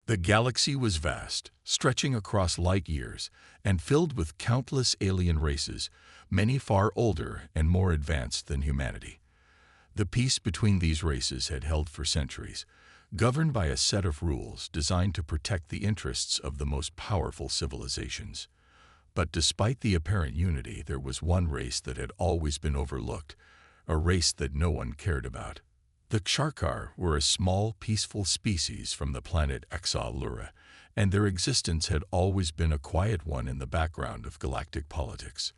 The galaxy was vast, stretching across light years, and filled with countless alien races, many far older and more advanced than humanity. The peace between these races had held for centuries, governed by a set of rules designed to protect the interests of the most powerful civilizations. But despite the apparent unity, there was one race that had always been overlooked, a race that no one cared about. The Ksharkar were a small, peaceful species from the planet Exalura, and their existence had always been a quiet one in the background of galactic politics.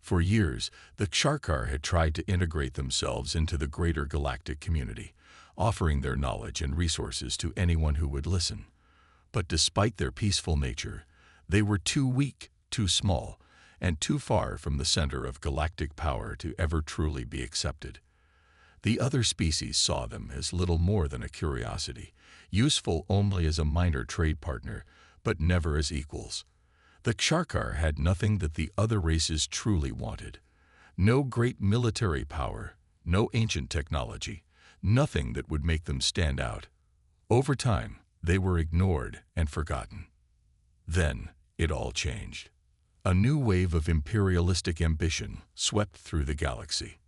For years, the Ksharkar had tried to integrate themselves into the greater galactic community, offering their knowledge and resources to anyone who would listen. But despite their peaceful nature, they were too weak, too small, and too far from the center of galactic power to ever truly be accepted. The other species saw them as little more than a curiosity, useful only as a minor trade partner, but never as equals. The Ksharkar had nothing that the other races truly wanted. No great military power, no ancient technology, nothing that would make them stand out. Over time, they were ignored and forgotten. Then, it all changed. A new wave of imperialistic ambition swept through the galaxy.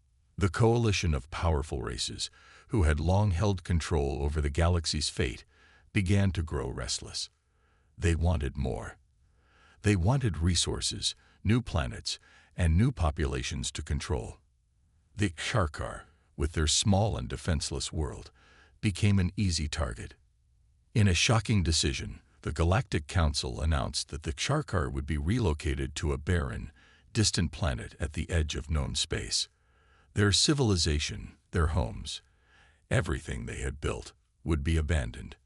The coalition of powerful races, who had long held control over the galaxy's fate, began to grow restless. They wanted more. They wanted resources, new planets, and new populations to control. The Ksharkar, with their small and defenseless world, became an easy target. In a shocking decision, the Galactic Council announced that the Ksharkar would be relocated to a barren, distant planet at the edge of known space. Their civilization, their homes, everything they had built, would be abandoned,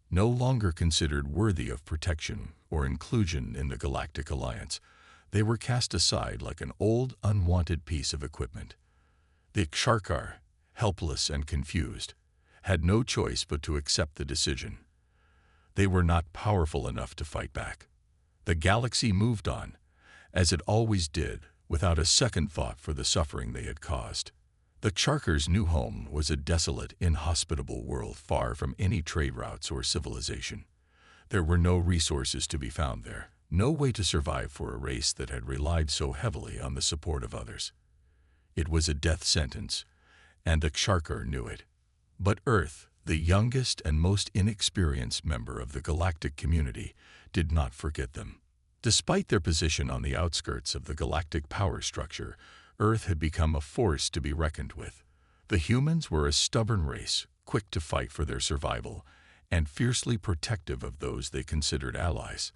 no longer considered worthy of protection or inclusion in the Galactic Alliance. They were cast aside like an old, unwanted piece of equipment. The Ksharkar, helpless and confused, had no choice but to accept the decision. They were not powerful enough to fight back. The galaxy moved on, as it always did, without a second thought for the suffering they had caused. The Ksharkar's new home was a desolate, inhospitable world far from any trade routes or civilization. There were no resources to be found there, no way to survive for a race that had relied so heavily on the support of others. It was a death sentence, and the Ksharkar knew it. But Earth, the youngest and most inexperienced member of the galactic community, did not forget them. Despite their position on the outskirts of the galactic power structure, Earth had become a force to be reckoned with. The humans were a stubborn race, quick to fight for their survival, and fiercely protective of those they considered allies.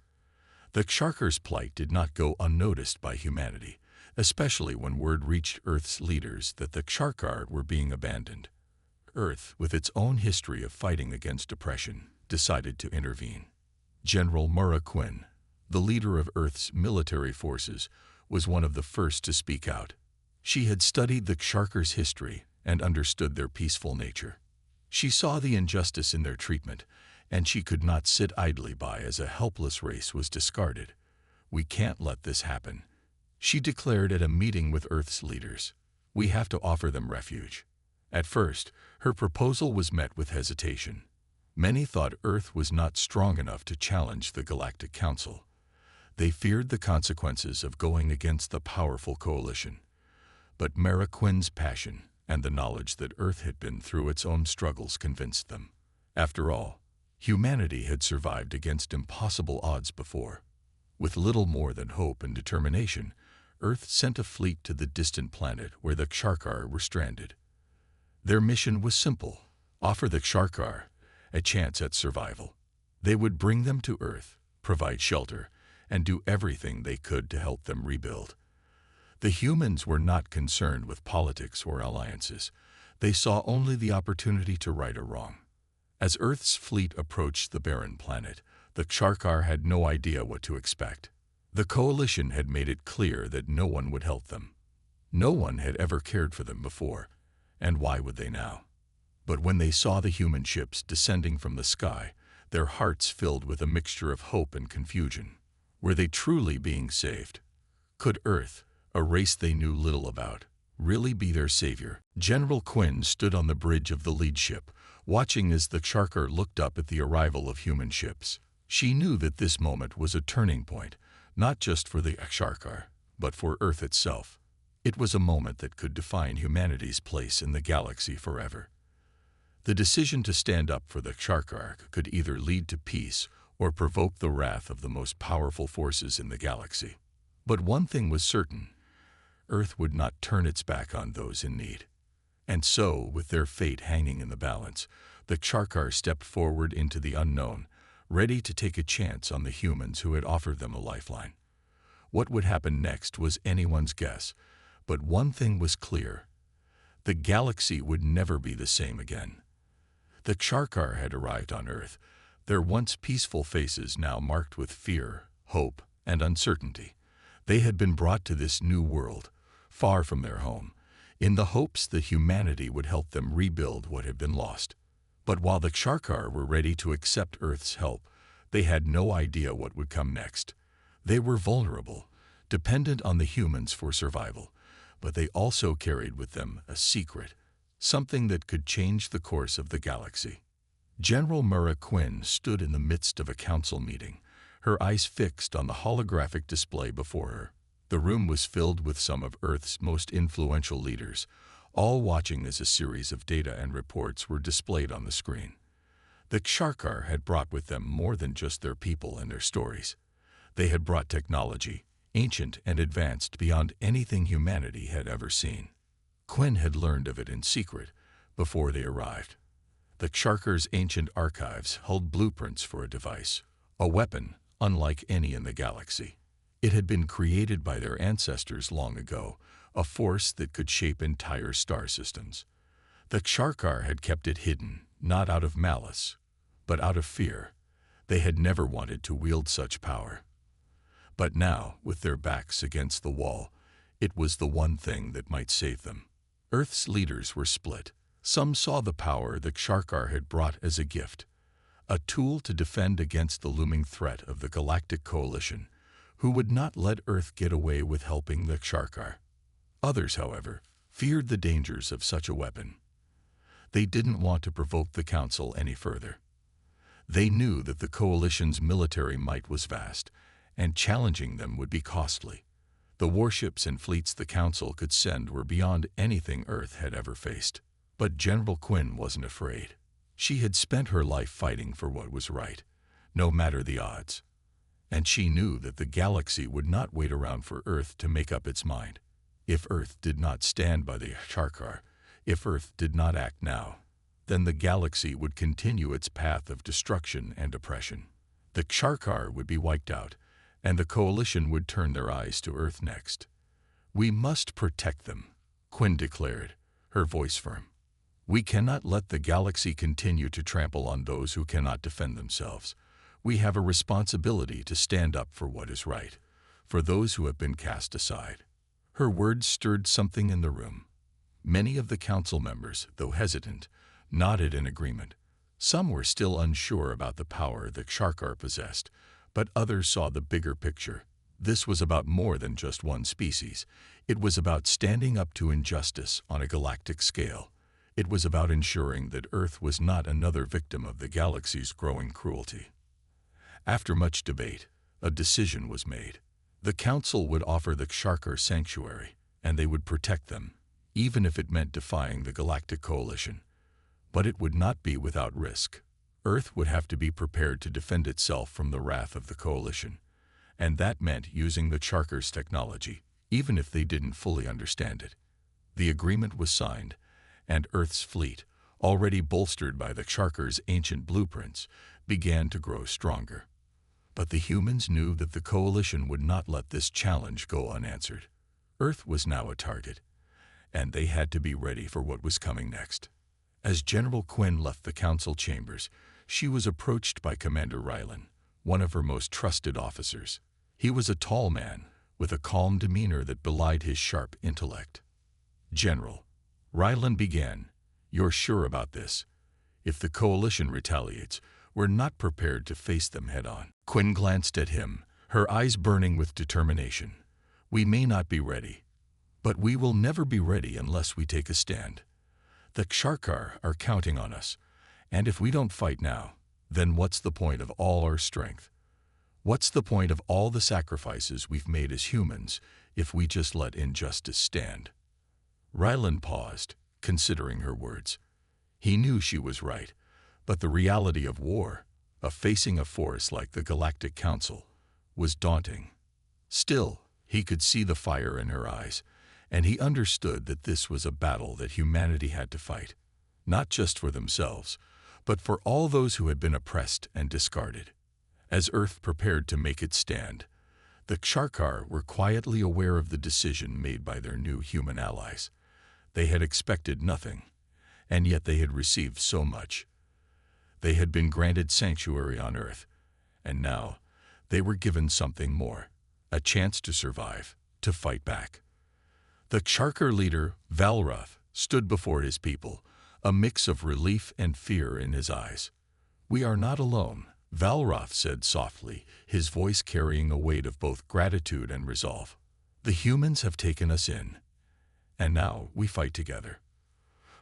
The Ksharkar's plight did not go unnoticed by humanity, especially when word reached Earth's leaders that the Ksharkar were being abandoned. Earth, with its own history of fighting against oppression, decided to intervene. General Mura Quinn, the leader of Earth's military forces, was one of the first to speak out. She had studied the Ksharkar's history and understood their peaceful nature. She saw the injustice in their treatment, and she could not sit idly by as a helpless race was discarded. "We can't let this happen," she declared at a meeting with Earth's leaders. "We have to offer them refuge." At first, her proposal was met with hesitation. Many thought Earth was not strong enough to challenge the Galactic Council. They feared the consequences of going against the powerful coalition. But Mara Quinn's passion and the knowledge that Earth had been through its own struggles convinced them. After all, humanity had survived against impossible odds before. With little more than hope and determination, Earth sent a fleet to the distant planet where the Ksharkar were stranded. Their mission was simple: offer the Ksharkar a chance at survival. They would bring them to Earth, provide shelter, and do everything they could to help them rebuild. The humans were not concerned with politics or alliances. They saw only the opportunity to right a wrong. As Earth's fleet approached the barren planet, the Ksharkar had no idea what to expect. The coalition had made it clear that no one would help them. No one had ever cared for them before, and why would they now? But when they saw the human ships descending from the sky, their hearts filled with a mixture of hope and confusion. Were they truly being saved? Could Earth, a race they knew little about, really be their savior? General Quinn stood on the bridge of the lead ship, watching as the Sharkar looked up at the arrival of human ships. She knew that this moment was a turning point, not just for the Sharkar, but for Earth itself. It was a moment that could define humanity's place in the galaxy forever. The decision to stand up for the Sharkar could either lead to peace or provoke the wrath of the most powerful forces in the galaxy. But one thing was certain: Earth would not turn its back on those in need. And so, with their fate hanging in the balance, the Sharkar stepped forward into the unknown, ready to take a chance on the humans who had offered them a lifeline. What would happen next was anyone's guess, but one thing was clear: the galaxy would never be the same again. The Sharkar had arrived on Earth, their once peaceful faces now marked with fear, hope, and uncertainty. They had been brought to this new world, far from their home, in the hopes that humanity would help them rebuild what had been lost. But while the Sharkar were ready to accept Earth's help, they had no idea what would come next. They were vulnerable, dependent on the humans for survival, but they also carried with them a secret, something that could change the course of the galaxy. General Mura Quinn stood in the midst of a council meeting, her eyes fixed on the holographic display before her. The room was filled with some of Earth's most influential leaders, all watching as a series of data and reports were displayed on the screen. The Sharkar had brought with them more than just their people and their stories. They had brought technology, ancient and advanced beyond anything humanity had ever seen. Quinn had learned of it in secret before they arrived. The Sharkar's ancient archives held blueprints for a device, a weapon unlike any in the galaxy. It had been created by their ancestors long ago, a force that could shape entire star systems. The Sharkar had kept it hidden, not out of malice, but out of fear. They had never wanted to wield such power. But now, with their backs against the wall, it was the one thing that might save them. Earth's leaders were split. Some saw the power the Sharkar had brought as a gift, a tool to defend against the looming threat of the Galactic Coalition, who would not let Earth get away with helping the Sharkar. Others, however, feared the dangers of such a weapon. They didn't want to provoke the Council any further. They knew that the Coalition's military might was vast, and challenging them would be costly. The warships and fleets the Council could send were beyond anything Earth had ever faced. But General Quinn wasn't afraid. She had spent her life fighting for what was right, no matter the odds. And she knew that the galaxy would not wait around for Earth to make up its mind. If Earth did not stand by the Sharkar, if Earth did not act now, then the galaxy would continue its path of destruction and oppression. The Sharkar would be wiped out, and the Coalition would turn their eyes to Earth next. "We must protect them," Quinn declared, her voice firm. "We cannot let the galaxy continue to trample on those who cannot defend themselves. We have a responsibility to stand up for what is right, for those who have been cast aside." Her words stirred something in the room. Many of the council members, though hesitant, nodded in agreement. Some were still unsure about the power that Sharkar possessed, but others saw the bigger picture. This was about more than just one species. It was about standing up to injustice on a galactic scale. It was about ensuring that Earth was not another victim of the galaxy's growing cruelty. After much debate, a decision was made. The Council would offer the Sharkar sanctuary, and they would protect them, even if it meant defying the Galactic Coalition. But it would not be without risk. Earth would have to be prepared to defend itself from the wrath of the Coalition, and that meant using the Sharkar's technology, even if they didn't fully understand it. The agreement was signed, and Earth's fleet, already bolstered by the Sharkar's ancient blueprints, began to grow stronger. But the humans knew that the Coalition would not let this challenge go unanswered. Earth was now a target, and they had to be ready for what was coming next. As General Quinn left the council chambers, she was approached by Commander Rylan, one of her most trusted officers. He was a tall man, with a calm demeanor that belied his sharp intellect. "General," Rylan began, "you're sure about this? If the Coalition retaliates, we're not prepared to face them head-on." Quinn glanced at him, her eyes burning with determination. "We may not be ready, but we will never be ready unless we take a stand. The Sharkar are counting on us, And if we don't fight now, then what's the point of all our strength? What's the point of all the sacrifices we've made as humans if we just let injustice stand? Ryland paused, considering her words. He knew she was right, but the reality of war, of facing a force like the Galactic Council, was daunting. Still, he could see the fire in her eyes, and he understood that this was a battle that humanity had to fight, not just for themselves, but for all those who had been oppressed and discarded. As Earth prepared to make its stand, the Ksharkar were quietly aware of the decision made by their new human allies. They had expected nothing, and yet they had received so much. They had been granted sanctuary on Earth, and now they were given something more, a chance to survive, to fight back. The Ksharkar leader, Valroth, stood before his people, a mix of relief and fear in his eyes. "We are not alone," Valroth said softly, his voice carrying a weight of both gratitude and resolve. "The humans have taken us in, and now we fight together.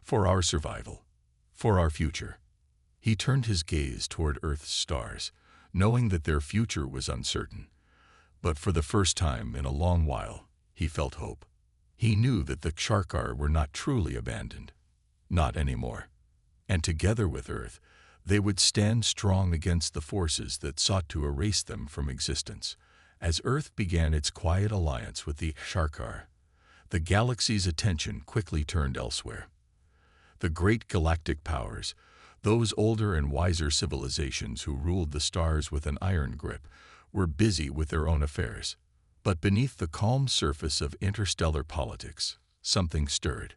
For our survival, for our future." He turned his gaze toward Earth's stars, knowing that their future was uncertain. But for the first time in a long while, he felt hope. He knew that the Ksharkar were not truly abandoned. Not anymore. And together with Earth, they would stand strong against the forces that sought to erase them from existence. As Earth began its quiet alliance with the Ksharkar, the galaxy's attention quickly turned elsewhere. The great galactic powers, those older and wiser civilizations who ruled the stars with an iron grip, were busy with their own affairs. But beneath the calm surface of interstellar politics, something stirred.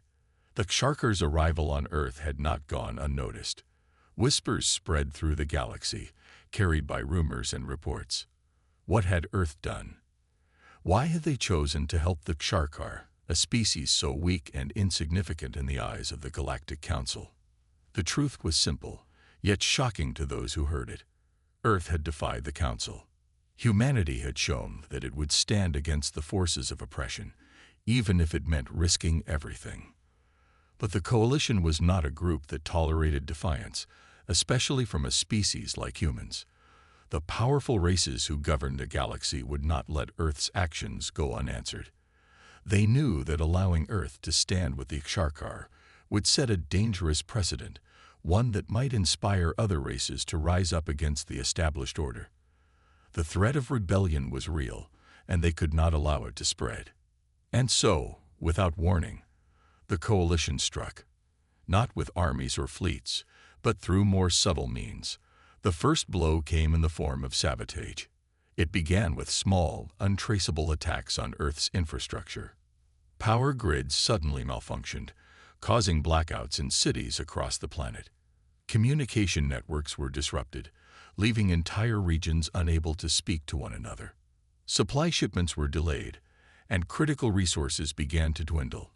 The Ksharkar's arrival on Earth had not gone unnoticed. Whispers spread through the galaxy, carried by rumors and reports. What had Earth done? Why had they chosen to help the Ksharkar, a species so weak and insignificant in the eyes of the Galactic Council? The truth was simple, yet shocking to those who heard it. Earth had defied the Council. Humanity had shown that it would stand against the forces of oppression, even if it meant risking everything. But the coalition was not a group that tolerated defiance, especially from a species like humans. The powerful races who governed the galaxy would not let Earth's actions go unanswered. They knew that allowing Earth to stand with the Ksharkar would set a dangerous precedent, one that might inspire other races to rise up against the established order. The threat of rebellion was real, and they could not allow it to spread. And so, without warning, the coalition struck, not with armies or fleets, but through more subtle means. The first blow came in the form of sabotage. It began with small, untraceable attacks on Earth's infrastructure. Power grids suddenly malfunctioned, causing blackouts in cities across the planet. Communication networks were disrupted, leaving entire regions unable to speak to one another. Supply shipments were delayed, and critical resources began to dwindle.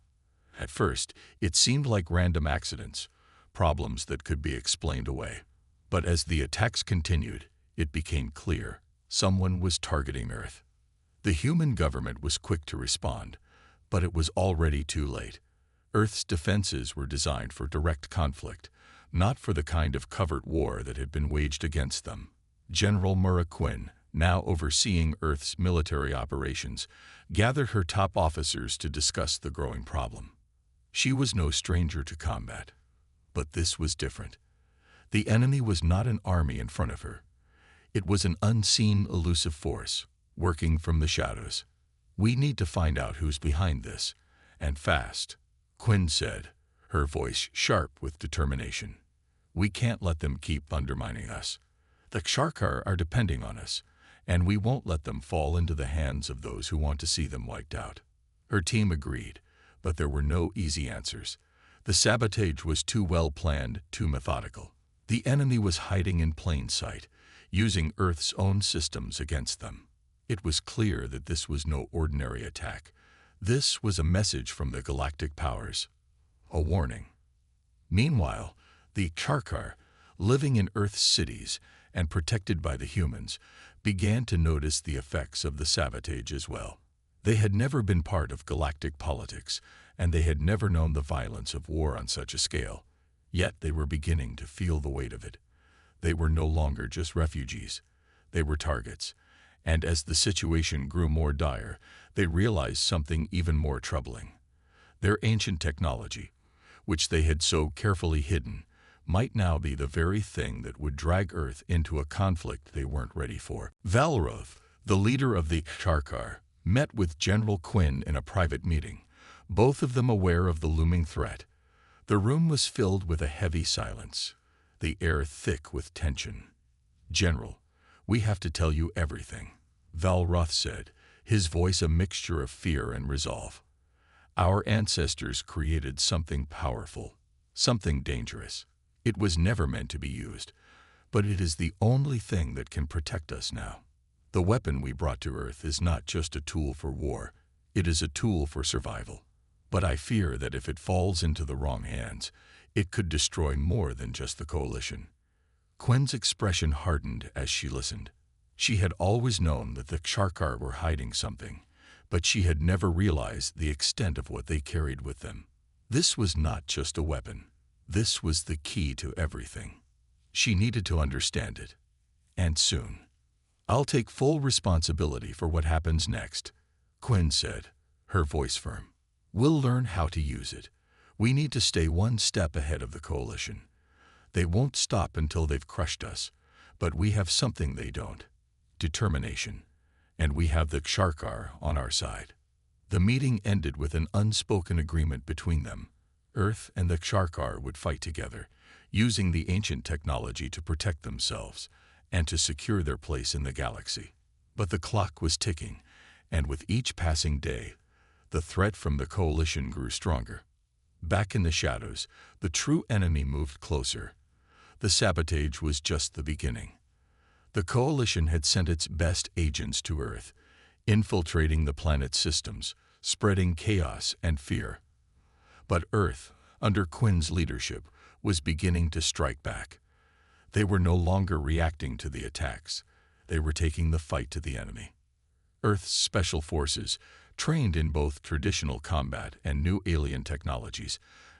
At first, it seemed like random accidents, problems that could be explained away. But as the attacks continued, it became clear someone was targeting Earth. The human government was quick to respond, but it was already too late. Earth's defenses were designed for direct conflict, not for the kind of covert war that had been waged against them. General Mura Quinn, now overseeing Earth's military operations, gathered her top officers to discuss the growing problem. She was no stranger to combat, but this was different. The enemy was not an army in front of her. It was an unseen, elusive force, working from the shadows. "We need to find out who's behind this, and fast," Quinn said, her voice sharp with determination. "We can't let them keep undermining us. The Ksharkar are depending on us, and we won't let them fall into the hands of those who want to see them wiped out." Her team agreed, but there were no easy answers. The sabotage was too well planned, too methodical. The enemy was hiding in plain sight, using Earth's own systems against them. It was clear that this was no ordinary attack. This was a message from the galactic powers, a warning. Meanwhile, the Ksharkar, living in Earth's cities and protected by the humans, began to notice the effects of the sabotage as well. They had never been part of galactic politics, and they had never known the violence of war on such a scale. Yet they were beginning to feel the weight of it. They were no longer just refugees. They were targets. And as the situation grew more dire, they realized something even more troubling. Their ancient technology, which they had so carefully hidden, might now be the very thing that would drag Earth into a conflict they weren't ready for. Valroth, the leader of the Sharkar, met with General Quinn in a private meeting, both of them aware of the looming threat. The room was filled with a heavy silence, the air thick with tension. "General, we have to tell you everything," Valroth said, his voice a mixture of fear and resolve. "Our ancestors created something powerful, something dangerous. It was never meant to be used, but it is the only thing that can protect us now. The weapon we brought to Earth is not just a tool for war, it is a tool for survival. But I fear that if it falls into the wrong hands, it could destroy more than just the Coalition." Quinn's expression hardened as she listened. She had always known that the Sharkar were hiding something, but she had never realized the extent of what they carried with them. This was not just a weapon. This was the key to everything. She needed to understand it. And soon. "I'll take full responsibility for what happens next," Quinn said, her voice firm. "We'll learn how to use it. We need to stay one step ahead of the Coalition. They won't stop until they've crushed us, but we have something they don't: determination. And we have the Sharkar on our side." The meeting ended with an unspoken agreement between them. Earth and the Sharkar would fight together, using the ancient technology to protect themselves and to secure their place in the galaxy. But the clock was ticking, and with each passing day, the threat from the Coalition grew stronger. Back in the shadows, the true enemy moved closer. The sabotage was just the beginning. The Coalition had sent its best agents to Earth, infiltrating the planet's systems, spreading chaos and fear. But Earth, under Quinn's leadership, was beginning to strike back. They were no longer reacting to the attacks. They were taking the fight to the enemy. Earth's special forces, trained in both traditional combat and new alien technologies,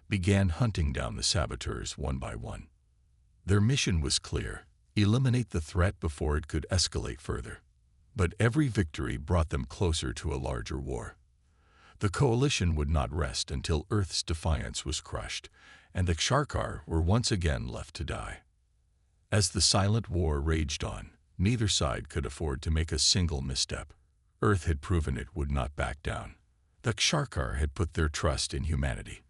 began hunting down the saboteurs one by one. Their mission was clear: eliminate the threat before it could escalate further. But every victory brought them closer to a larger war. The Coalition would not rest until Earth's defiance was crushed, and the Sharkar were once again left to die. As the silent war raged on, neither side could afford to make a single misstep. Earth had proven it would not back down. The Sharkar had put their trust in humanity.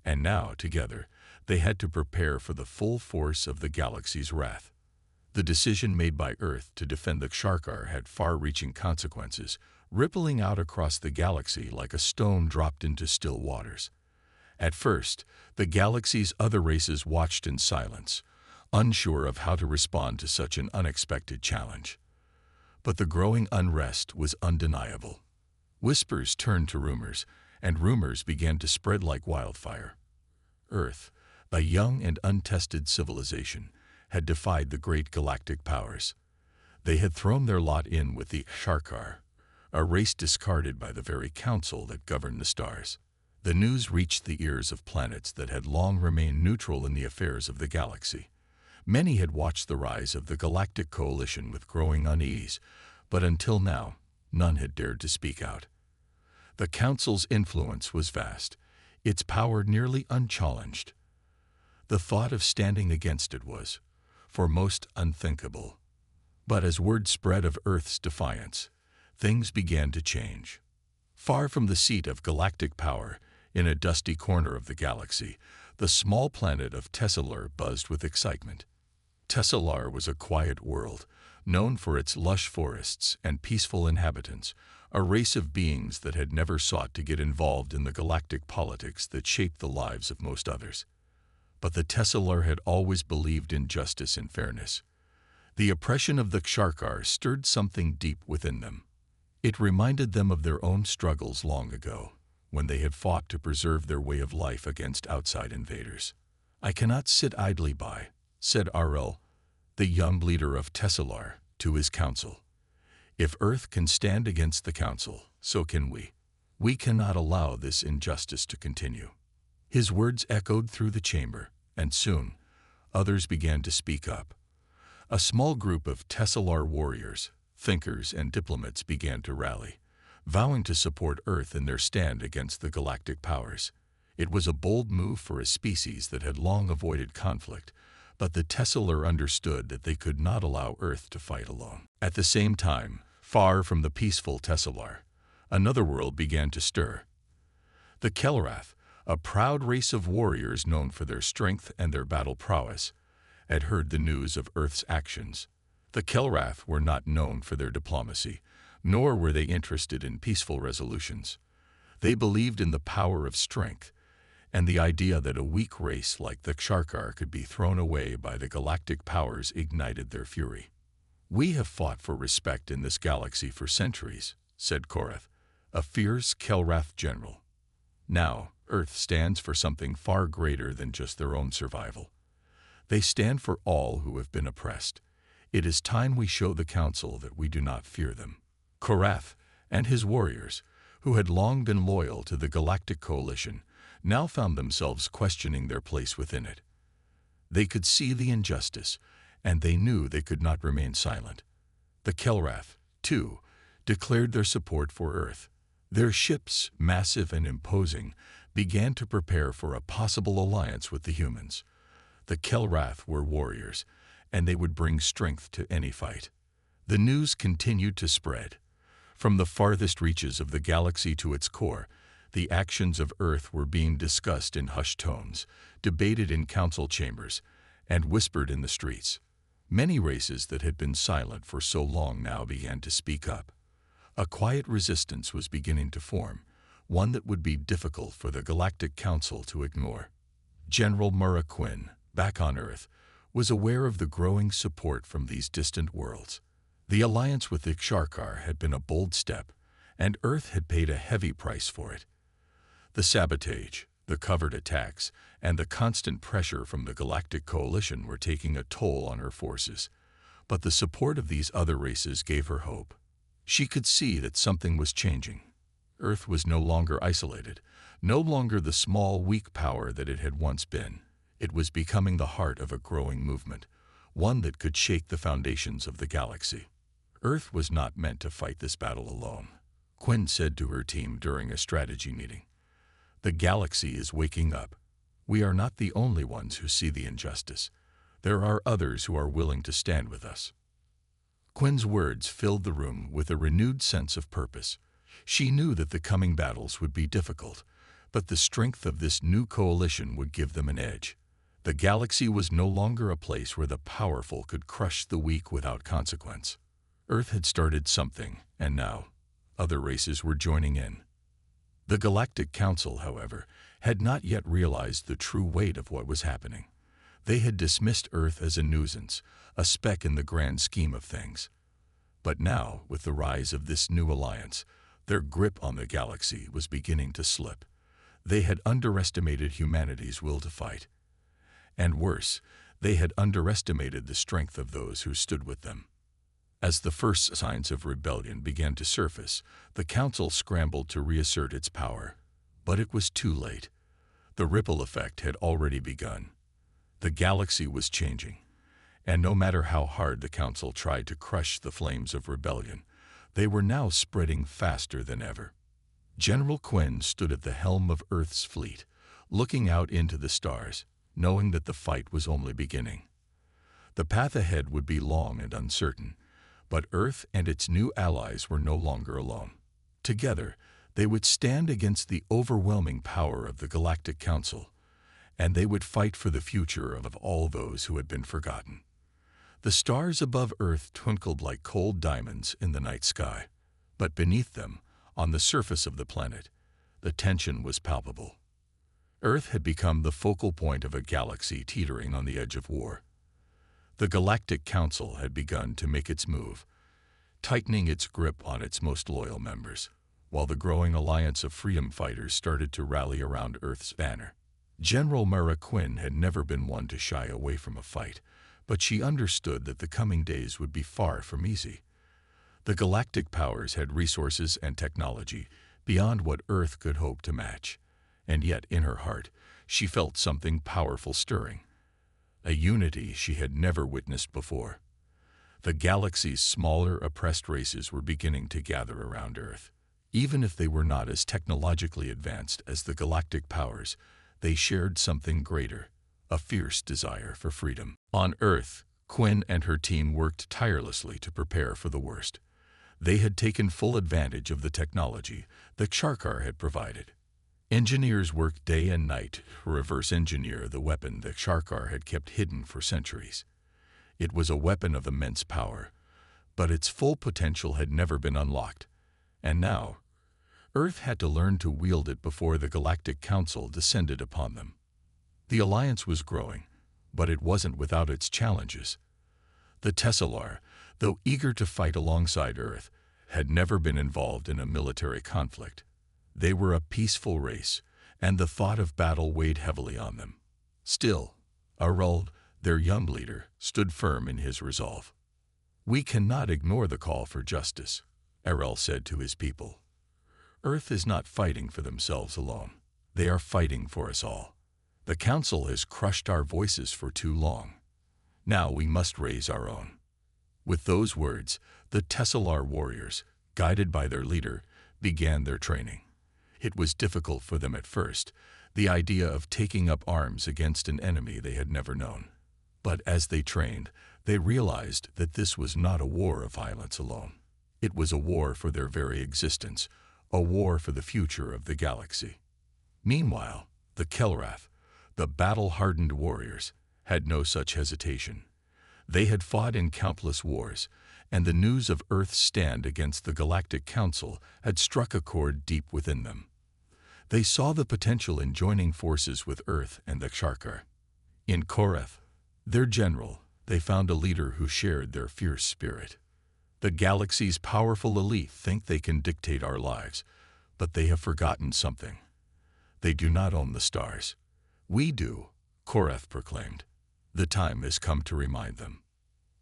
And now, together, they had to prepare for the full force of the galaxy's wrath. The decision made by Earth to defend the Sharkar had far-reaching consequences, rippling out across the galaxy like a stone dropped into still waters. At first, the galaxy's other races watched in silence, unsure of how to respond to such an unexpected challenge. But the growing unrest was undeniable. Whispers turned to rumors, and rumors began to spread like wildfire. Earth, a young and untested civilization, had defied the great galactic powers. They had thrown their lot in with the Sharkar, a race discarded by the very council that governed the stars. The news reached the ears of planets that had long remained neutral in the affairs of the galaxy. Many had watched the rise of the Galactic Coalition with growing unease, but until now, none had dared to speak out. The Council's influence was vast, its power nearly unchallenged. The thought of standing against it was, for most, unthinkable. But as word spread of Earth's defiance, things began to change. Far from the seat of galactic power, in a dusty corner of the galaxy, the small planet of Tesselar buzzed with excitement. Tesselar was a quiet world, known for its lush forests and peaceful inhabitants, a race of beings that had never sought to get involved in the galactic politics that shaped the lives of most others. But the Tesselar had always believed in justice and fairness. The oppression of the Sharkar stirred something deep within them. It reminded them of their own struggles long ago, when they had fought to preserve their way of life against outside invaders. "I cannot sit idly by," said Arel, the young leader of Tesselar, to his council. "If Earth can stand against the council, so can we. We cannot allow this injustice to continue." His words echoed through the chamber, And soon, others began to speak up. A small group of Tesselar warriors, thinkers, and diplomats began to rally, vowing to support Earth in their stand against the galactic powers. It was a bold move for a species that had long avoided conflict, but the Tesselar understood that they could not allow Earth to fight alone. At the same time, far from the peaceful Tesselar, another world began to stir. The Kelrath, a proud race of warriors known for their strength and their battle prowess, had heard the news of Earth's actions. The Kelrath were not known for their diplomacy, nor were they interested in peaceful resolutions. They believed in the power of strength, and the idea that a weak race like the Ksharkar could be thrown away by the galactic powers ignited their fury. "We have fought for respect in this galaxy for centuries," said Korath, a fierce Kelrath general. "Now, Earth stands for something far greater than just their own survival. They stand for all who have been oppressed. It is time we show the Council that we do not fear them." Korath and his warriors, who had long been loyal to the Galactic Coalition, now found themselves questioning their place within it. They could see the injustice, and they knew they could not remain silent. The Kelrath, too, declared their support for Earth. Their ships, massive and imposing, began to prepare for a possible alliance with the humans. The Kelrath were warriors, and they would bring strength to any fight. The news continued to spread. From the farthest reaches of the galaxy to its core, the actions of Earth were being discussed in hushed tones, debated in council chambers, and whispered in the streets. Many races that had been silent for so long now began to speak up. A quiet resistance was beginning to form, one that would be difficult for the Galactic Council to ignore. General Murrah Quinn, back on Earth, was aware of the growing support from these distant worlds. The alliance with the Ksharkar had been a bold step, and Earth had paid a heavy price for it. The sabotage, the covert attacks, and the constant pressure from the Galactic Coalition were taking a toll on her forces, but the support of these other races gave her hope. She could see that something was changing. Earth was no longer isolated, no longer the small, weak power that it had once been. It was becoming the heart of a growing movement, one that could shake the foundations of the galaxy. Earth was not meant to fight this battle alone, Quinn said to her team during a strategy meeting. The galaxy is waking up. We are not the only ones who see the injustice. There are others who are willing to stand with us. Quinn's words filled the room with a renewed sense of purpose. She knew that the coming battles would be difficult, but the strength of this new coalition would give them an edge. The galaxy was no longer a place where the powerful could crush the weak without consequence. Earth had started something, and now other races were joining in. The Galactic Council, however, had not yet realized the true weight of what was happening. They had dismissed Earth as a nuisance, a speck in the grand scheme of things. But now, with the rise of this new alliance, their grip on the galaxy was beginning to slip. They had underestimated humanity's will to fight. And worse, they had underestimated the strength of those who stood with them. As the first signs of rebellion began to surface, the Council scrambled to reassert its power. But it was too late. The ripple effect had already begun. The galaxy was changing, and no matter how hard the Council tried to crush the flames of rebellion, they were now spreading faster than ever. General Quinn stood at the helm of Earth's fleet, looking out into the stars, knowing that the fight was only beginning. The path ahead would be long and uncertain, but Earth and its new allies were no longer alone. Together, they would stand against the overwhelming power of the Galactic Council, and they would fight for the future of all those who had been forgotten. The stars above Earth twinkled like cold diamonds in the night sky, but beneath them, on the surface of the planet, the tension was palpable. Earth had become the focal point of a galaxy teetering on the edge of war. The Galactic Council had begun to make its move, tightening its grip on its most loyal members, while the growing alliance of freedom fighters started to rally around Earth's banner. General Murrah Quinn had never been one to shy away from a fight, but she understood that the coming days would be far from easy. The galactic powers had resources and technology beyond what Earth could hope to match, and yet in her heart, she felt something powerful stirring, a unity she had never witnessed before. The galaxy's smaller, oppressed races were beginning to gather around Earth. Even if they were not as technologically advanced as the galactic powers, they shared something greater, a fierce desire for freedom. On Earth, Quinn and her team worked tirelessly to prepare for the worst. They had taken full advantage of the technology the Ksharkar had provided. Engineers worked day and night to reverse engineer the weapon the Ksharkar had kept hidden for centuries. It was a weapon of immense power, but its full potential had never been unlocked. And now, Earth had to learn to wield it before the Galactic Council descended upon them. The alliance was growing, but it wasn't without its challenges. The Tesselar, though eager to fight alongside Earth, had never been involved in a military conflict. They were a peaceful race, and the thought of battle weighed heavily on them. Still, Arul, their young leader, stood firm in his resolve. "We cannot ignore the call for justice," Arul said to his people. "Earth is not fighting for themselves alone. They are fighting for us all. The Council has crushed our voices for too long. Now we must raise our own." With those words, the Tesselar warriors, guided by their leader, began their training. It was difficult for them at first, the idea of taking up arms against an enemy they had never known. But as they trained, they realized that this was not a war of violence alone. It was a war for their very existence, a war for the future of the galaxy. Meanwhile, the Kelrath, the battle-hardened warriors, had no such hesitation. They had fought in countless wars, and the news of Earth's stand against the Galactic Council had struck a chord deep within them. They saw the potential in joining forces with Earth and the Ksharkar. In Koreth, their general, they found a leader who shared their fierce spirit. "The galaxy's powerful elite think they can dictate our lives, but they have forgotten something. They do not own the stars. We do," Koreth proclaimed. "The time has come to remind them."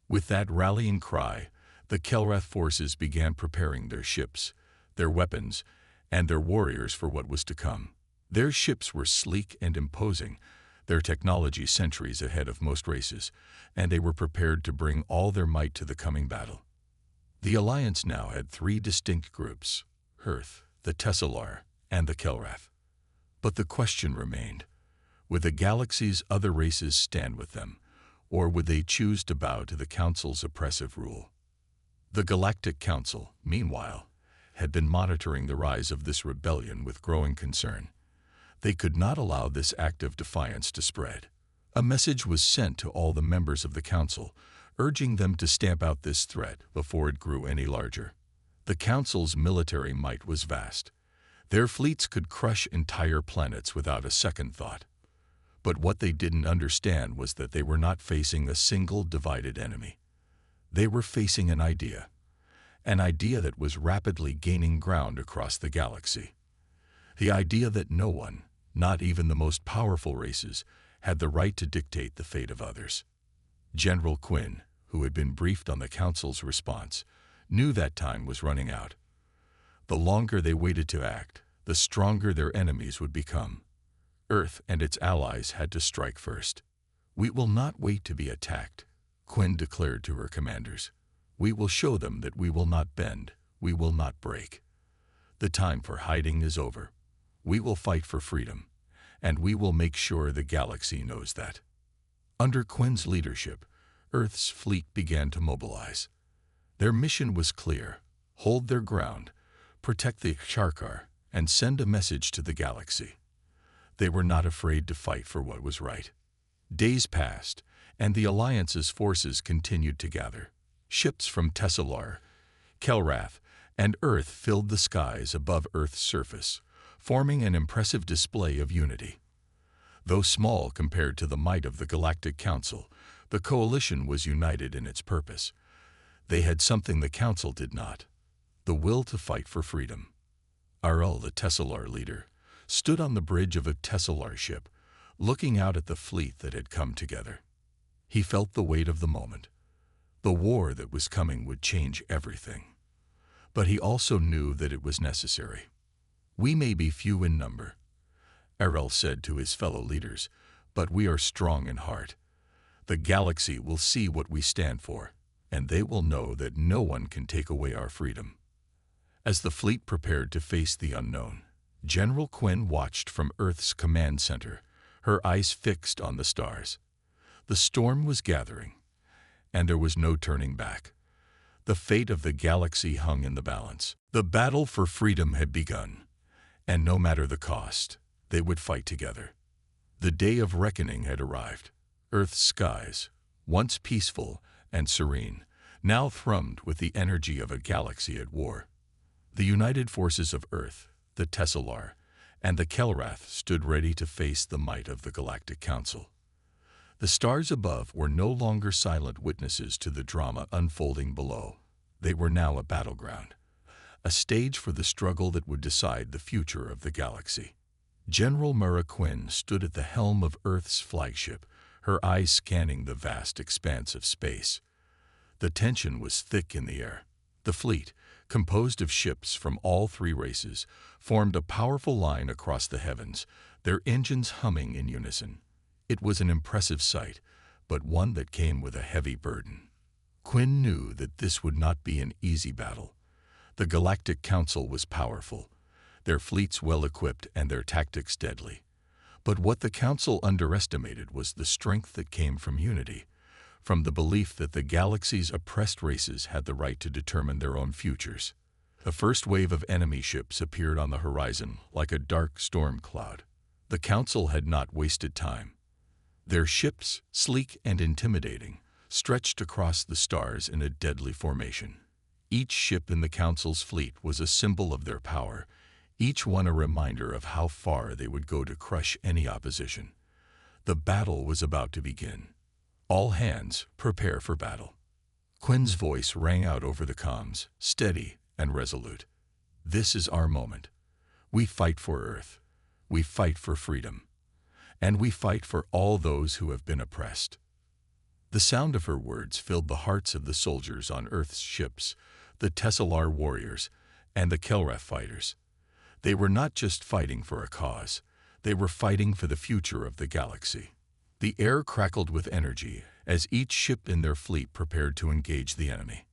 With that rallying cry, the Kelrath forces began preparing their ships, their weapons, and their warriors for what was to come. Their ships were sleek and imposing, their technology centuries ahead of most races, and they were prepared to bring all their might to the coming battle. The Alliance now had three distinct groups: Earth, the Tesselar, and the Kelrath. But the question remained: would the galaxy's other races stand with them, or would they choose to bow to the Council's oppressive rule? The Galactic Council, meanwhile, had been monitoring the rise of this rebellion with growing concern. They could not allow this act of defiance to spread. A message was sent to all the members of the Council, urging them to stamp out this threat before it grew any larger. The Council's military might was vast. Their fleets could crush entire planets without a second thought. But what they didn't understand was that they were not facing a single divided enemy. They were facing an idea that was rapidly gaining ground across the galaxy. The idea that no one, not even the most powerful races, had the right to dictate the fate of others. General Quinn, who had been briefed on the Council's response, knew that time was running out. The longer they waited to act, the stronger their enemies would become. Earth and its allies had to strike first. "We will not wait to be attacked," Quinn declared to her commanders. "We will show them that we will not bend, we will not break. The time for hiding is over. We will fight for freedom, and we will make sure the galaxy knows that." Under Quinn's leadership, Earth's fleet began to mobilize. Their mission was clear: hold their ground, protect the Ksharkar, and send a message to the galaxy. They were not afraid to fight for what was right. Days passed, and the Alliance's forces continued to gather. Ships from Tesselar, Kelrath, and Earth filled the skies above Earth's surface, forming an impressive display of unity. Though small compared to the might of the Galactic Council, the coalition was united in its purpose. They had something the Council did not: the will to fight for freedom. Arul, the Tesselar leader, stood on the bridge of a Tesselar ship, looking out at the fleet that had come together. He felt the weight of the moment. The war that was coming would change everything. But he also knew that it was necessary. "We may be few in number," Errol said to his fellow leaders, "but we are strong in heart. The galaxy will see what we stand for, and they will know that no one can take away our freedom." As the fleet prepared to face the unknown, General Quinn watched from Earth's command center, her eyes fixed on the stars. The storm was gathering, and there was no turning back. The fate of the galaxy hung in the balance. The battle for freedom had begun, and no matter the cost, they would fight together. The day of reckoning had arrived. Earth's skies, once peaceful and serene, now thrummed with the energy of a galaxy at war. The united forces of Earth, the Tesselar, and the Kelrath stood ready to face the might of the Galactic Council. The stars above were no longer silent witnesses to the drama unfolding below. They were now a battleground, a stage for the struggle that would decide the future of the galaxy. General Mara Quinn stood at the helm of Earth's flagship, her eyes scanning the vast expanse of space. The tension was thick in the air. The fleet, composed of ships from all three races, formed a powerful line across the heavens, their engines humming in unison. It was an impressive sight, but one that came with a heavy burden. Quinn knew that this would not be an easy battle. The Galactic Council was powerful, their fleets well-equipped and their tactics deadly. But what the Council underestimated was the strength that came from unity, from the belief that the galaxy's oppressed races had the right to determine their own futures. The first wave of enemy ships appeared on the horizon like a dark storm cloud. The Council had not wasted time. Their ships, sleek and intimidating, stretched across the stars in a deadly formation. Each ship in the Council's fleet was a symbol of their power, each one a reminder of how far they would go to crush any opposition. The battle was about to begin. All hands, prepare for battle. Quinn's voice rang out over the comms, steady and resolute. This is our moment. We fight for Earth. We fight for freedom. And we fight for all those who have been oppressed. The sound of her words filled the hearts of the soldiers on Earth's ships, the Tesselar warriors, and the Kelrath fighters. They were not just fighting for a cause. They were fighting for the future of the galaxy. The air crackled with energy as each ship in their fleet prepared to engage the enemy.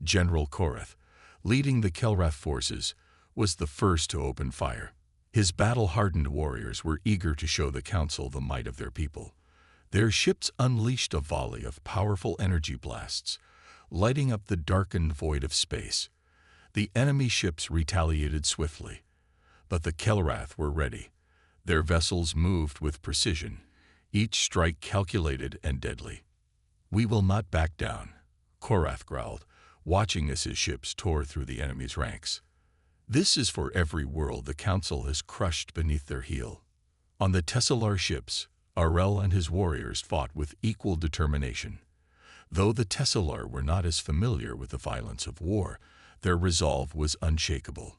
General Korath, leading the Kelrath forces, was the first to open fire. His battle-hardened warriors were eager to show the Council the might of their people. Their ships unleashed a volley of powerful energy blasts, lighting up the darkened void of space. The enemy ships retaliated swiftly, but the Kelrath were ready. Their vessels moved with precision, each strike calculated and deadly. "We will not back down," Korath growled, watching as his ships tore through the enemy's ranks. "This is for every world the Council has crushed beneath their heel." On the Tesselar ships, Arel and his warriors fought with equal determination. Though the Tesselar were not as familiar with the violence of war, their resolve was unshakable.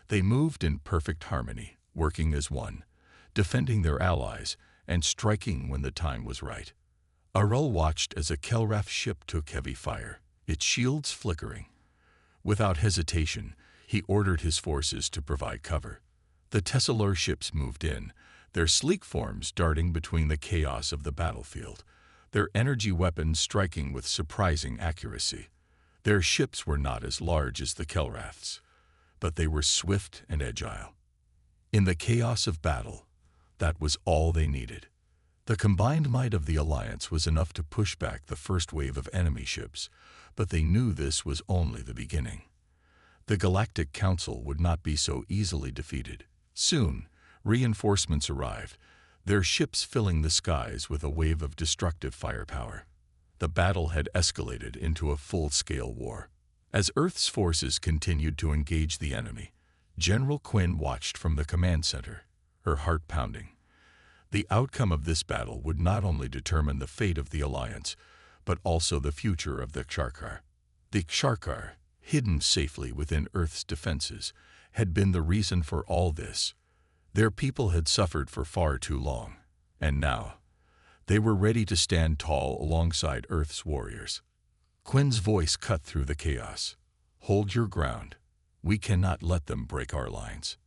They moved in perfect harmony, working as one, defending their allies and striking when the time was right. Arel watched as a Kelrath ship took heavy fire, its shields flickering. Without hesitation, he ordered his forces to provide cover. The Tesselar ships moved in, their sleek forms darting between the chaos of the battlefield, their energy weapons striking with surprising accuracy. Their ships were not as large as the Kelrath's, but they were swift and agile. In the chaos of battle, that was all they needed. The combined might of the Alliance was enough to push back the first wave of enemy ships, but they knew this was only the beginning. The Galactic Council would not be so easily defeated. Soon, reinforcements arrived, their ships filling the skies with a wave of destructive firepower. The battle had escalated into a full-scale war. As Earth's forces continued to engage the enemy, General Quinn watched from the command center, her heart pounding. The outcome of this battle would not only determine the fate of the Alliance, but also the future of the Ksharkar. The Ksharkar, hidden safely within Earth's defenses, had been the reason for all this. Their people had suffered for far too long, and now they were ready to stand tall alongside Earth's warriors. Quinn's voice cut through the chaos. "Hold your ground. We cannot let them break our lines."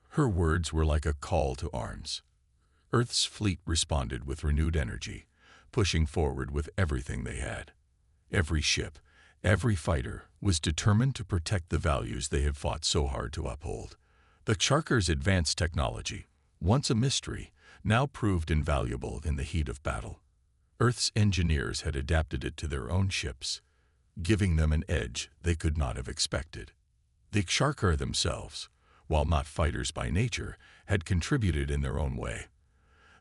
Her words were like a call to arms. Earth's fleet responded with renewed energy, pushing forward with everything they had. Every ship, every fighter was determined to protect the values they had fought so hard to uphold. The Sharkers' advanced technology, once a mystery, now proved invaluable in the heat of battle. Earth's engineers had adapted it to their own ships, giving them an edge they could not have expected. The Sharkar themselves, while not fighters by nature, had contributed in their own way.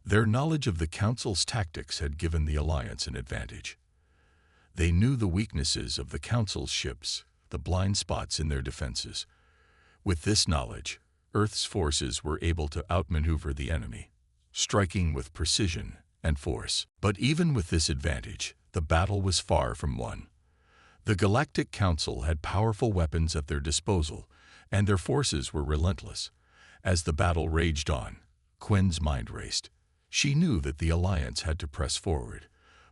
Their knowledge of the Council's tactics had given the Alliance an advantage. They knew the weaknesses of the Council's ships, the blind spots in their defenses. With this knowledge, Earth's forces were able to outmaneuver the enemy, striking with precision and force. But even with this advantage, the battle was far from won. The Galactic Council had powerful weapons at their disposal, and their forces were relentless. As the battle raged on, Quinn's mind raced. She knew that the Alliance had to press forward,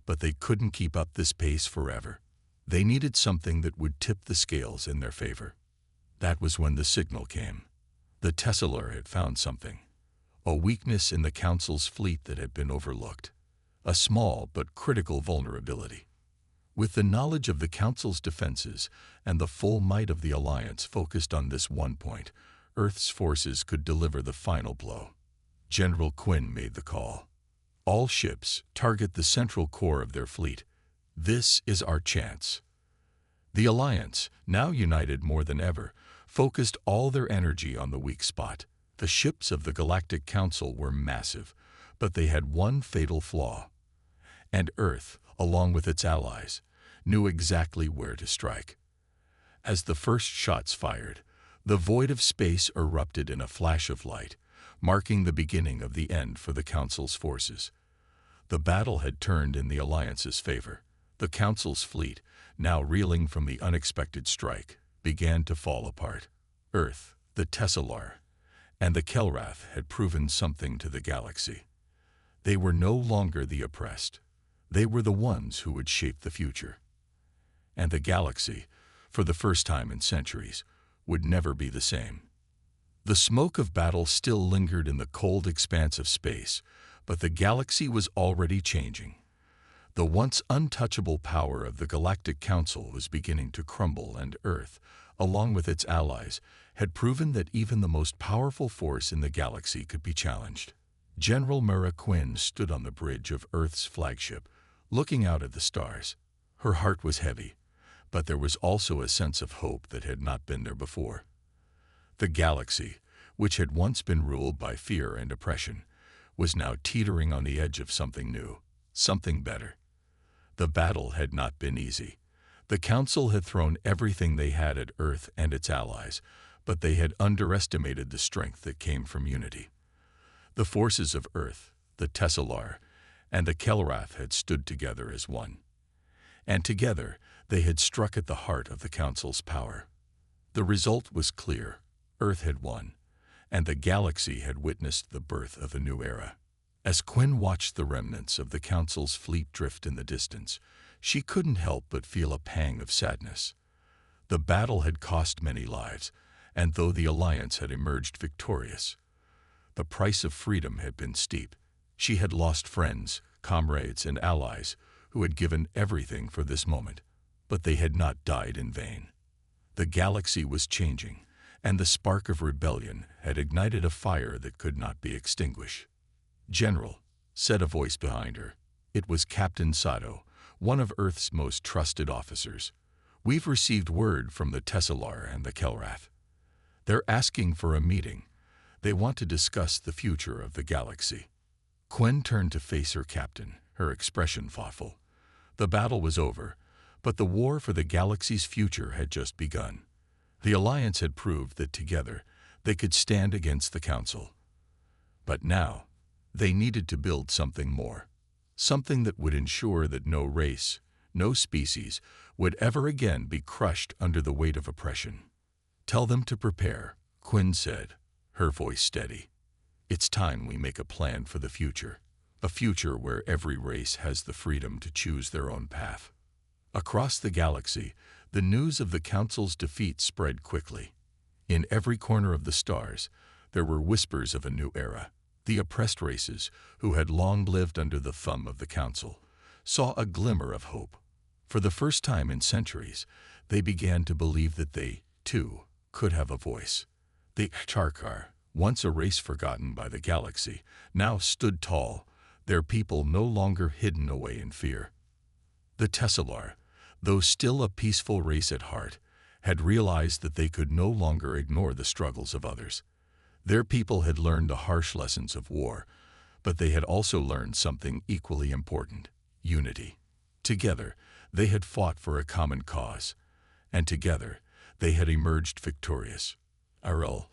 but they couldn't keep up this pace forever. They needed something that would tip the scales in their favor. That was when the signal came. The Tesselar had found something, a weakness in the Council's fleet that had been overlooked, a small but critical vulnerability. With the knowledge of the Council's defenses and the full might of the Alliance focused on this one point, Earth's forces could deliver the final blow. General Quinn made the call. All ships target the central core of their fleet. This is our chance. The Alliance, now united more than ever, focused all their energy on the weak spot. The ships of the Galactic Council were massive, but they had one fatal flaw. And Earth, along with its allies, knew exactly where to strike. As the first shots fired, the void of space erupted in a flash of light, marking the beginning of the end for the Council's forces. The battle had turned in the Alliance's favor. The Council's fleet, now reeling from the unexpected strike, began to fall apart. Earth, the Tesselar, and the Kelrath had proven something to the galaxy. They were no longer the oppressed. They were the ones who would shape the future. And the galaxy, for the first time in centuries, would never be the same. The smoke of battle still lingered in the cold expanse of space, but the galaxy was already changing. The once untouchable power of the Galactic Council was beginning to crumble, and Earth, along with its allies, had proven that even the most powerful force in the galaxy could be challenged. General Mara Quinn stood on the bridge of Earth's flagship, looking out at the stars. Her heart was heavy, but there was also a sense of hope that had not been there before. The galaxy, which had once been ruled by fear and oppression, was now teetering on the edge of something new, something better. The battle had not been easy. The Council had thrown everything they had at Earth and its allies, but they had underestimated the strength that came from unity. The forces of Earth, the Tesselar, and the Kelrath had stood together as one. And together they had struck at the heart of the Council's power. The result was clear. Earth had won, and the galaxy had witnessed the birth of a new era. As Quinn watched the remnants of the Council's fleet drift in the distance, she couldn't help but feel a pang of sadness. The battle had cost many lives, and though the Alliance had emerged victorious, the price of freedom had been steep. She had lost friends, comrades, and allies who had given everything for this moment, but they had not died in vain. The galaxy was changing, and the spark of rebellion had ignited a fire that could not be extinguished. "General," said a voice behind her. It was Captain Sato, one of Earth's most trusted officers. "We've received word from the Tesselar and the Kelrath. They're asking for a meeting. They want to discuss the future of the galaxy." Quinn turned to face her captain, her expression thoughtful. The battle was over, but the war for the galaxy's future had just begun. The Alliance had proved that together they could stand against the Council. But now, they needed to build something more, something that would ensure that no race, no species, would ever again be crushed under the weight of oppression. "Tell them to prepare," Quinn said, her voice steady. "It's time we make a plan for the future, a future where every race has the freedom to choose their own path." Across the galaxy, the news of the Council's defeat spread quickly. In every corner of the stars, there were whispers of a new era. The oppressed races, who had long lived under the thumb of the Council, saw a glimmer of hope. For the first time in centuries, they began to believe that they, too, could have a voice. The Charkar, once a race forgotten by the galaxy, now stood tall, their people no longer hidden away in fear. The Tesselar, though still a peaceful race at heart, had realized that they could no longer ignore the struggles of others. Their people had learned the harsh lessons of war, but they had also learned something equally important: unity. Together, they had fought for a common cause, and together, they had emerged victorious. Arel,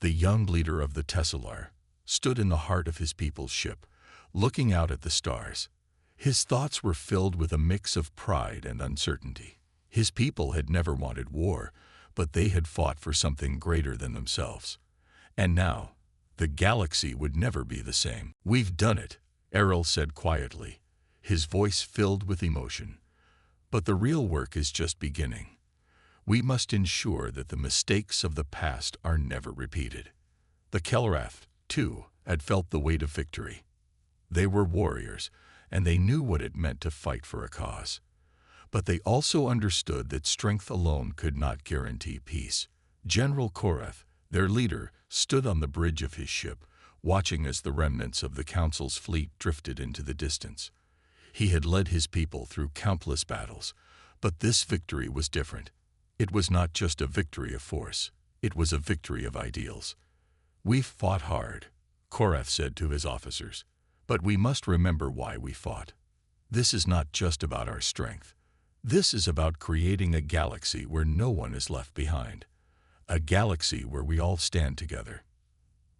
the young leader of the Tesselar, stood in the heart of his people's ship, looking out at the stars. His thoughts were filled with a mix of pride and uncertainty. His people had never wanted war, but they had fought for something greater than themselves. And now, the galaxy would never be the same. "We've done it," Errol said quietly, his voice filled with emotion. "But the real work is just beginning. We must ensure that the mistakes of the past are never repeated." The Kelrath, too, had felt the weight of victory. They were warriors, and they knew what it meant to fight for a cause. But they also understood that strength alone could not guarantee peace. General Korath, their leader, stood on the bridge of his ship, watching as the remnants of the Council's fleet drifted into the distance. He had led his people through countless battles, but this victory was different. It was not just a victory of force, it was a victory of ideals. "We've fought hard," Korath said to his officers, "but we must remember why we fought. This is not just about our strength. This is about creating a galaxy where no one is left behind. A galaxy where we all stand together."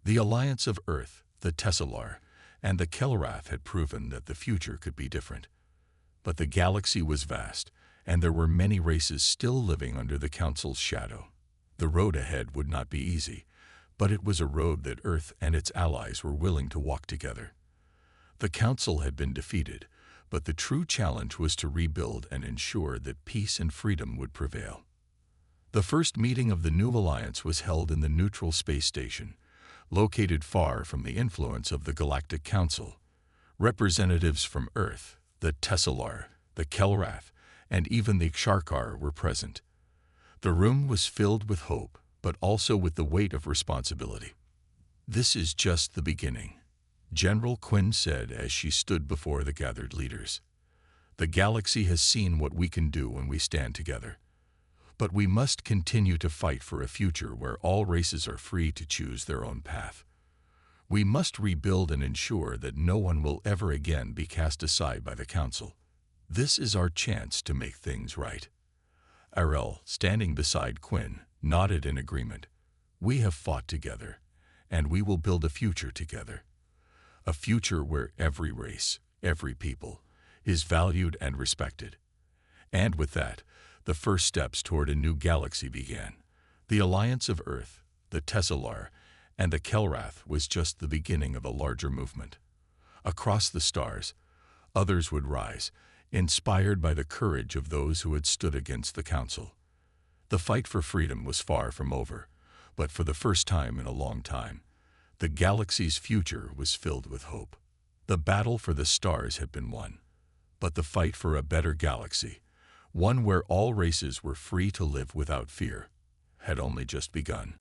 The alliance of Earth, the Tesselar, and the Kelrath had proven that the future could be different. But the galaxy was vast, and there were many races still living under the Council's shadow. The road ahead would not be easy, but it was a road that Earth and its allies were willing to walk together. The Council had been defeated, but the true challenge was to rebuild and ensure that peace and freedom would prevail. The first meeting of the new alliance was held in the neutral space station, located far from the influence of the Galactic Council. Representatives from Earth, the Tesselar, the Kelrath, and even the Charkar were present. The room was filled with hope, but also with the weight of responsibility. "This is just the beginning," General Quinn said as she stood before the gathered leaders. "The galaxy has seen what we can do when we stand together. But we must continue to fight for a future where all races are free to choose their own path. We must rebuild and ensure that no one will ever again be cast aside by the Council. This is our chance to make things right." Arel, standing beside Quinn, nodded in agreement. "We have fought together, and we will build a future together. A future where every race, every people, is valued and respected." And with that, the first steps toward a new galaxy began. The alliance of Earth, the Tesselar, and the Kelrath was just the beginning of a larger movement. Across the stars, others would rise, inspired by the courage of those who had stood against the Council. The fight for freedom was far from over, but for the first time in a long time, the galaxy's future was filled with hope. The battle for the stars had been won, but the fight for a better galaxy, one where all races were free to live without fear, had only just begun.